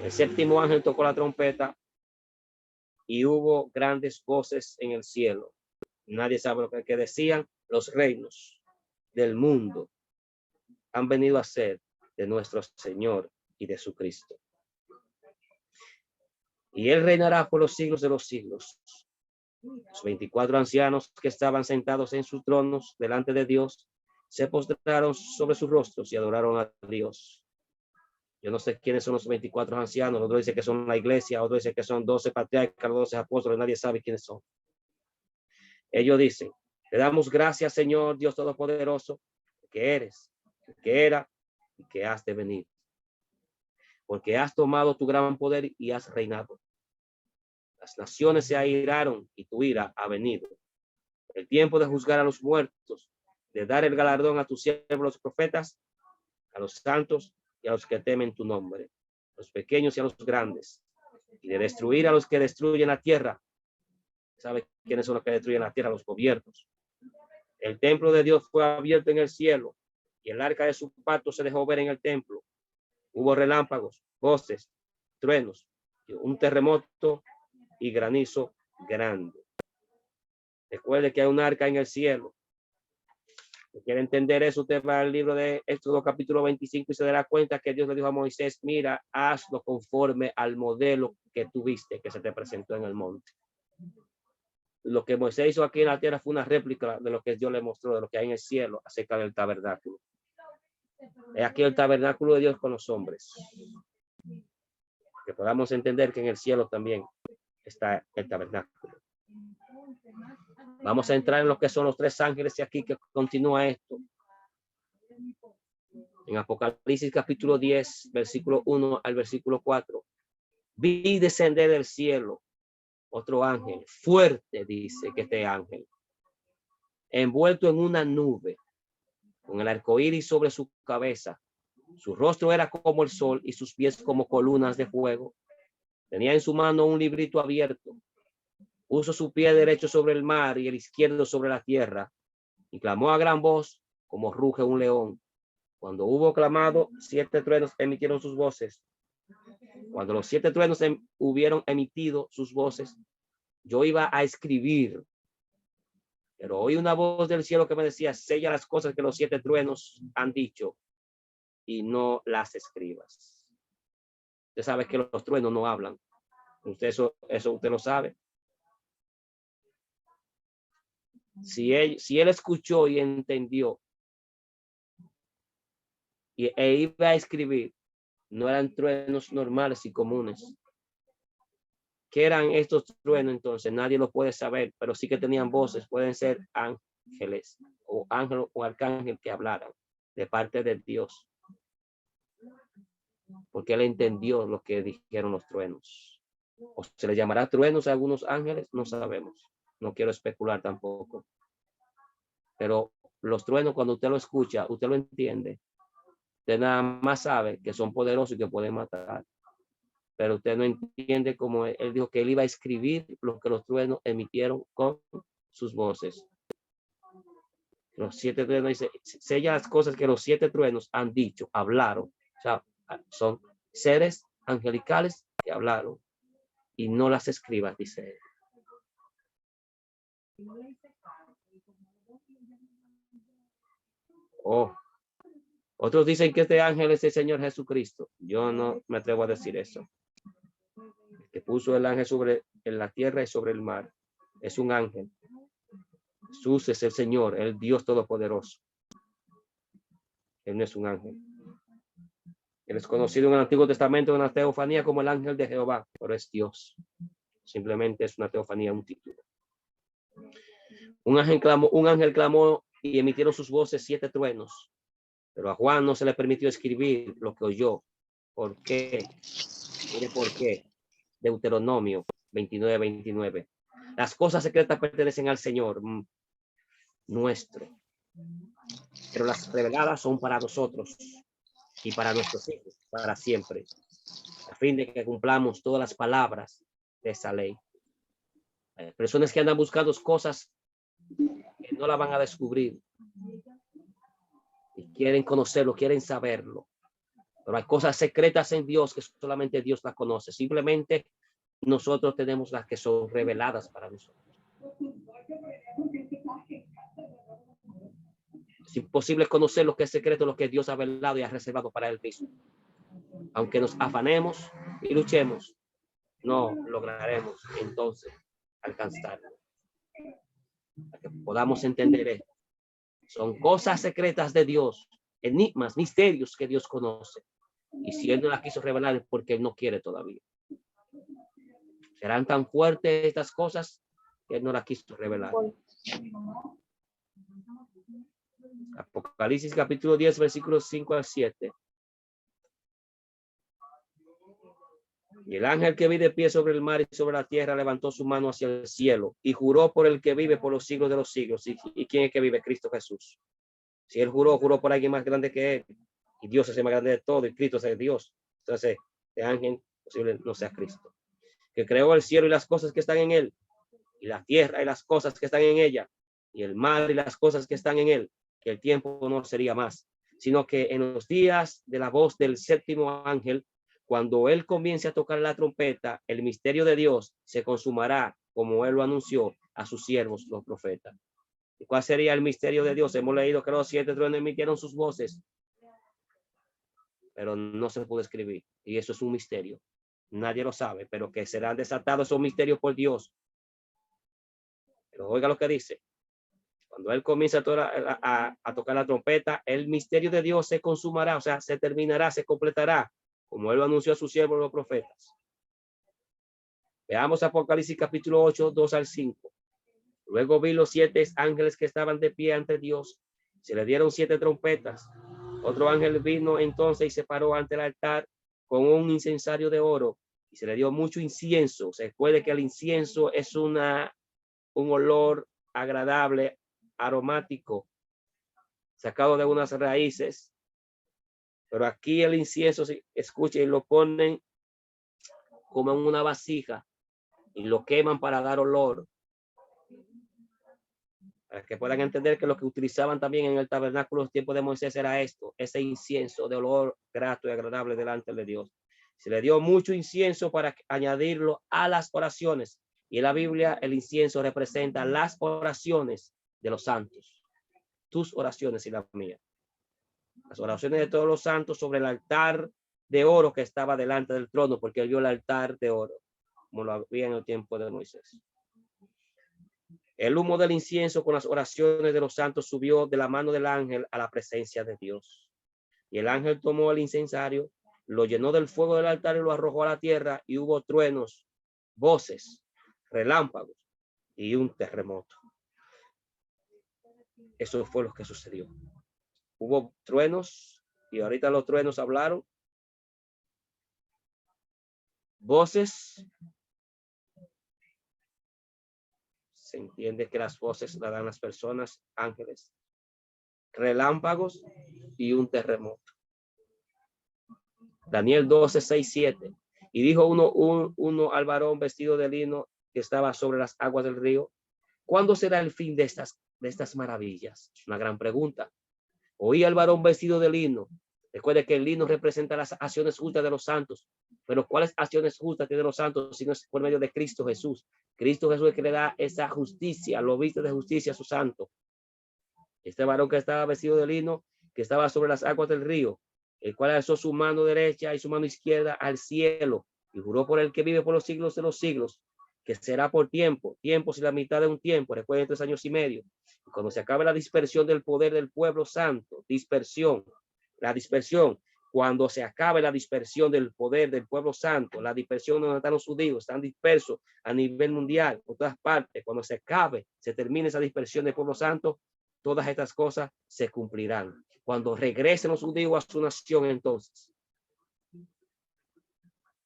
El séptimo ángel tocó la trompeta y hubo grandes voces en el cielo. Nadie sabe lo que decían. Los reinos del mundo han venido a ser de nuestro Señor y de su Cristo. Y él reinará por los siglos de los siglos. Los 24 ancianos que estaban sentados en sus tronos delante de Dios se postraron sobre sus rostros y adoraron a Dios. Yo no sé quiénes son los 24 ancianos. Otro dice que son la iglesia, otro dice que son 12 patriarcas, 12 apóstoles. Nadie sabe quiénes son. Ellos dicen: te damos gracias, Señor Dios Todopoderoso, que eres, que era y que has de venir. Porque has tomado tu gran poder y has reinado. Las naciones se airaron y tu ira ha venido. El tiempo de juzgar a los muertos, de dar el galardón a tus siervos los profetas a los santos y a los que temen tu nombre, a los pequeños y a los grandes, y de destruir a los que destruyen la tierra. ¿Sabe quiénes son los que destruyen la tierra? Los gobiernos. El templo de Dios fue abierto en el cielo y el arca de su pacto se dejó ver en el templo. Hubo relámpagos, voces, truenos, un terremoto y granizo grande. Recuerde que hay un arca en el cielo. Si quiere entender eso, usted va al libro de Éxodo capítulo 25 y se dará cuenta que Dios le dijo a Moisés, mira, hazlo conforme al modelo que tú viste, que se te presentó en el monte. Lo que Moisés hizo aquí en la tierra fue una réplica de lo que Dios le mostró, de lo que hay en el cielo acerca del tabernáculo. Es aquí el tabernáculo de Dios con los hombres. Que podamos entender que en el cielo también está el tabernáculo. Vamos a entrar en lo que son los tres ángeles y aquí que continúa esto. En Apocalipsis capítulo 10, versículo 1 al versículo 4. Vi descender del cielo otro ángel, fuerte, dice que este ángel, envuelto en una nube, con el arco iris sobre su cabeza. Su rostro era como el sol y sus pies como columnas de fuego. Tenía en su mano un librito abierto. Puso su pie derecho sobre el mar y el izquierdo sobre la tierra, y clamó a gran voz como ruge un león. Cuando hubo clamado, 7 truenos emitieron sus voces. Cuando los 7 truenos hubieron emitido sus voces, yo iba a escribir, pero oí una voz del cielo que me decía, sella las cosas que los 7 truenos han dicho y no las escribas. Usted sabe que los truenos no hablan. Usted eso usted lo sabe. Si él escuchó y entendió e iba a escribir, no eran truenos normales y comunes. ¿Qué eran estos truenos entonces? Nadie lo puede saber, pero sí que tenían voces. Pueden ser ángeles o ángel o arcángel que hablaran de parte de Dios. Porque él entendió lo que dijeron los truenos. O se les llamará truenos a algunos ángeles, no sabemos. No quiero especular tampoco. Pero los truenos, cuando usted lo escucha, usted lo entiende. Usted nada más sabe que son poderosos y que pueden matar. Pero usted no entiende cómo él dijo que él iba a escribir lo que los truenos emitieron con sus voces. Los 7 truenos, dice, sella las cosas que los 7 truenos han dicho, hablaron. O sea, son seres angelicales que hablaron y no las escribas, dice él. Oh, otros dicen que este ángel es el Señor Jesucristo. Yo no me atrevo a decir eso. El que puso el ángel en la tierra y sobre el mar es un ángel. Jesús es el Señor, el Dios Todopoderoso. Él no es un ángel. Él es conocido en el Antiguo Testamento en una teofanía como el ángel de Jehová, pero es Dios. Simplemente es una teofanía, un título. Un ángel clamó y emitieron sus voces 7 truenos, pero a Juan no se le permitió escribir lo que oyó. ¿Por qué? Mire por qué. Deuteronomio 29:29. Las cosas secretas pertenecen al Señor nuestro, pero las reveladas son para nosotros y para nuestros hijos, para siempre, a fin de que cumplamos todas las palabras de esa ley. Hay personas que andan buscando cosas que no la van a descubrir y quieren conocerlo, quieren saberlo, pero hay cosas secretas en Dios que solamente Dios las conoce. Simplemente nosotros tenemos las que son reveladas para nosotros. Es imposible conocer lo que es secreto, lo que Dios ha velado y ha reservado para él mismo. Aunque nos afanemos y luchemos, no lograremos entonces alcanzarlo. Para que podamos entender esto. Son cosas secretas de Dios, enigmas, misterios que Dios conoce. Y si Él no las quiso revelar es porque Él no quiere todavía. Serán tan fuertes estas cosas que Él no las quiso revelar. Apocalipsis capítulo 10, versículos 5 al 7. Y el ángel que vi de pie sobre el mar y sobre la tierra levantó su mano hacia el cielo y juró por el que vive por los siglos de los siglos. ¿Y quién es que vive? Cristo Jesús. Si él juró por alguien más grande que él. y Dios es el más grande de todo, y Cristo es el Dios. Entonces, este ángel posible no sea Cristo, que creó el cielo y las cosas que están en él, y la tierra y las cosas que están en ella, y el mar y las cosas que están en él, que el tiempo no sería más, sino que en los días de la voz del séptimo ángel, cuando él comience a tocar la trompeta, el misterio de Dios se consumará, como él lo anunció a sus siervos, los profetas. ¿Y cuál sería el misterio de Dios? Hemos leído que los 7 truenos emitieron sus voces, pero no se pudo escribir. Y eso es un misterio. Nadie lo sabe, pero que serán desatados esos misterios por Dios. Pero oiga lo que dice. Cuando él comienza a tocar la trompeta, el misterio de Dios se consumará, o sea, se terminará, se completará, como él lo anunció a sus siervos los profetas. Veamos Apocalipsis capítulo 8, 2 al 5. Luego vi los 7 ángeles que estaban de pie ante Dios. Se le dieron 7 trompetas. Otro ángel vino entonces y se paró ante el altar con un incensario de oro y se le dio mucho incienso. Se recuerde que el incienso es un olor agradable, aromático, sacado de unas raíces. Pero aquí el incienso, se escucha, y lo ponen como en una vasija y lo queman para dar olor. Para que puedan entender que lo que utilizaban también en el tabernáculo en los tiempos de Moisés era esto, ese incienso de olor grato y agradable delante de Dios. Se le dio mucho incienso para añadirlo a las oraciones. Y en la Biblia el incienso representa las oraciones de los santos. Tus oraciones y la mía. Las oraciones de todos los santos sobre el altar de oro que estaba delante del trono, porque él vio el altar de oro, como lo había en el tiempo de Moisés. El humo del incienso con las oraciones de los santos subió de la mano del ángel a la presencia de Dios. Y el ángel tomó el incensario, lo llenó del fuego del altar y lo arrojó a la tierra, y hubo truenos, voces, relámpagos y un terremoto. Eso fue lo que sucedió. Hubo truenos y ahorita los truenos hablaron. Voces. Se entiende que las voces las dan las personas, ángeles. Relámpagos y un terremoto. Daniel 12, 6, 7. Y dijo uno al varón vestido de lino que estaba sobre las aguas del río: ¿cuándo será el fin de estas maravillas? Es una gran pregunta. Oí al varón vestido de lino. Recuerde que el lino representa las acciones justas de los santos. Pero ¿cuáles acciones justas tienen los santos si no es por medio de Cristo Jesús? Cristo Jesús es que le da esa justicia, lo viste de justicia a su santo. Este varón que estaba vestido de lino, que estaba sobre las aguas del río, el cual alzó su mano derecha y su mano izquierda al cielo y juró por el que vive por los siglos de los siglos, que será por tiempos y la mitad de un tiempo, recuerden 3 años y medio. Y cuando se acabe la dispersión del poder del pueblo santo, cuando se acabe la dispersión del poder del pueblo santo, la dispersión donde están los judíos, están dispersos a nivel mundial, por todas partes, cuando se acabe, se termine esa dispersión del pueblo santo, todas estas cosas se cumplirán. Cuando regresen los judíos a su nación, entonces,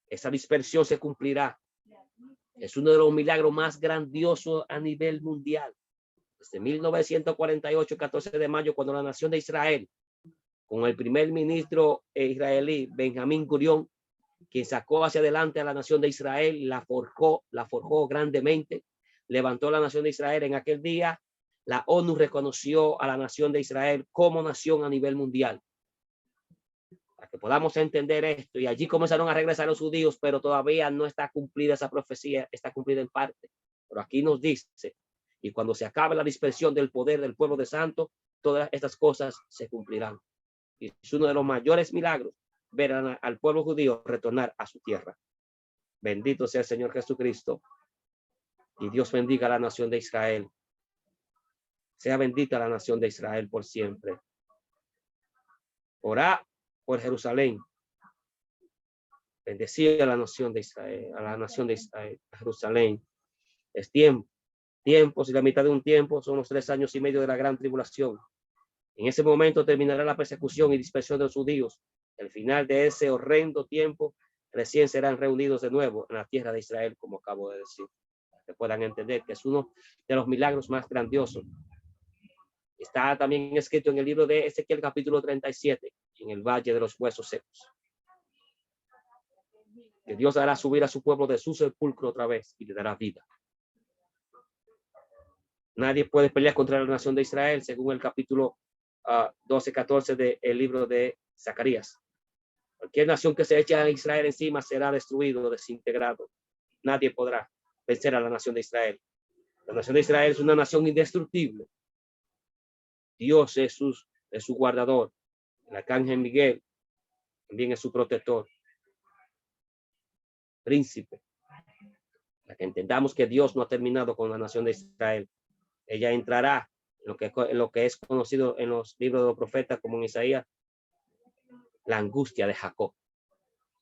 esa dispersión se cumplirá. Es uno de los milagros más grandiosos a nivel mundial. Desde 1948, 14 de mayo, cuando la nación de Israel, con el primer ministro israelí, Benjamín Gurión, quien sacó hacia adelante a la nación de Israel, la forjó grandemente, levantó la nación de Israel. En aquel día, la ONU reconoció a la nación de Israel como nación a nivel mundial. Para que podamos entender esto, y allí comenzaron a regresar los judíos, pero todavía no está cumplida esa profecía, está cumplida en parte. Pero aquí nos dice, y cuando se acabe la dispersión del poder del pueblo de santo, todas estas cosas se cumplirán. Y es uno de los mayores milagros ver al pueblo judío retornar a su tierra. Bendito sea el Señor Jesucristo. Y Dios bendiga a la nación de Israel. Sea bendita la nación de Israel por siempre. Orá por Jerusalén. Bendecir a la nación de Israel, a Jerusalén. Es tiempos y la mitad de un tiempo son los 3 años y medio de la gran tribulación. En ese momento terminará la persecución y dispersión de los judíos. El final de ese horrendo tiempo, recién serán reunidos de nuevo en la tierra de Israel, como acabo de decir. Que puedan entender que es uno de los milagros más grandiosos. Está también escrito en el libro de Ezequiel capítulo 37, en el valle de los huesos secos. Que Dios hará subir a su pueblo de su sepulcro otra vez y le dará vida. Nadie puede pelear contra la nación de Israel, según el capítulo 12-14 del libro de Zacarías. Cualquier nación que se eche a Israel encima será destruido, desintegrado. Nadie podrá vencer a la nación de Israel. La nación de Israel es una nación indestructible. Dios es su guardador. El arcángel Miguel también es su protector. Príncipe. Para que entendamos que Dios no ha terminado con la nación de Israel. Ella entrará en lo que es conocido en los libros de los profetas, como en Isaías, la angustia de Jacob,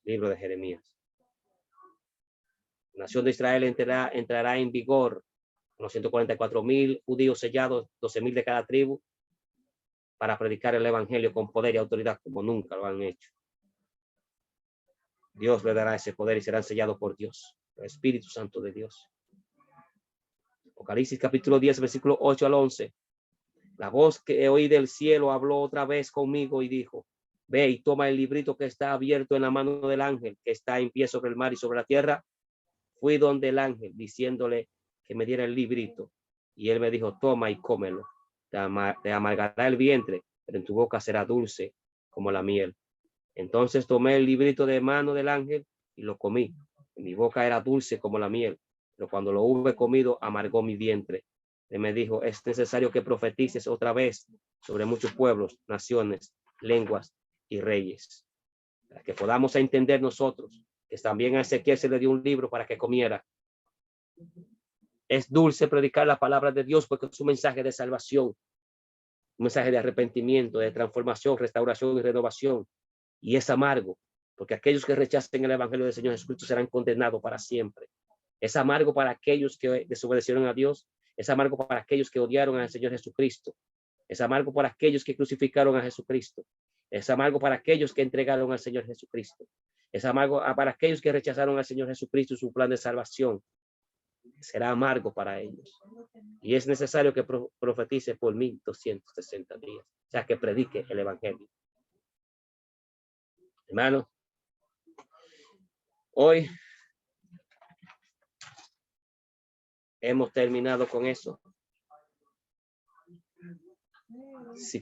libro de Jeremías. La nación de Israel entrará en vigor con los 144,000 judíos sellados, 12,000 de cada tribu, para predicar el evangelio con poder y autoridad como nunca lo han hecho. Dios le dará ese poder y serán sellados por Dios, el Espíritu Santo de Dios. Apocalipsis capítulo 10, versículo 8 al 11. La voz que oí del cielo habló otra vez conmigo y dijo: ve y toma el librito que está abierto en la mano del ángel que está en pie sobre el mar y sobre la tierra. Fui donde el ángel diciéndole que me diera el librito, y él me dijo: toma y cómelo. Te amargará el vientre, pero en tu boca será dulce como la miel. Entonces tomé el librito de mano del ángel y lo comí. En mi boca era dulce como la miel, pero cuando lo hube comido amargó mi vientre. Él me dijo: es necesario que profetices otra vez sobre muchos pueblos, naciones, lenguas y reyes, para que podamos entender nosotros que también a Ezequiel se le dio un libro para que comiera. Es dulce predicar la palabra de Dios porque es un mensaje de salvación, un mensaje de arrepentimiento, de transformación, restauración y renovación. Y es amargo porque aquellos que rechacen el evangelio del Señor Jesucristo serán condenados para siempre. Es amargo para aquellos que desobedecieron a Dios. Es amargo para aquellos que odiaron al Señor Jesucristo. Es amargo para aquellos que crucificaron a Jesucristo. Es amargo para aquellos que entregaron al Señor Jesucristo. Es amargo para aquellos que rechazaron al Señor Jesucristo y su plan de salvación. Será amargo para ellos. Y es necesario que profetice por 1260 días. O sea, que predique el evangelio. Hermano, hoy hemos terminado con eso. Si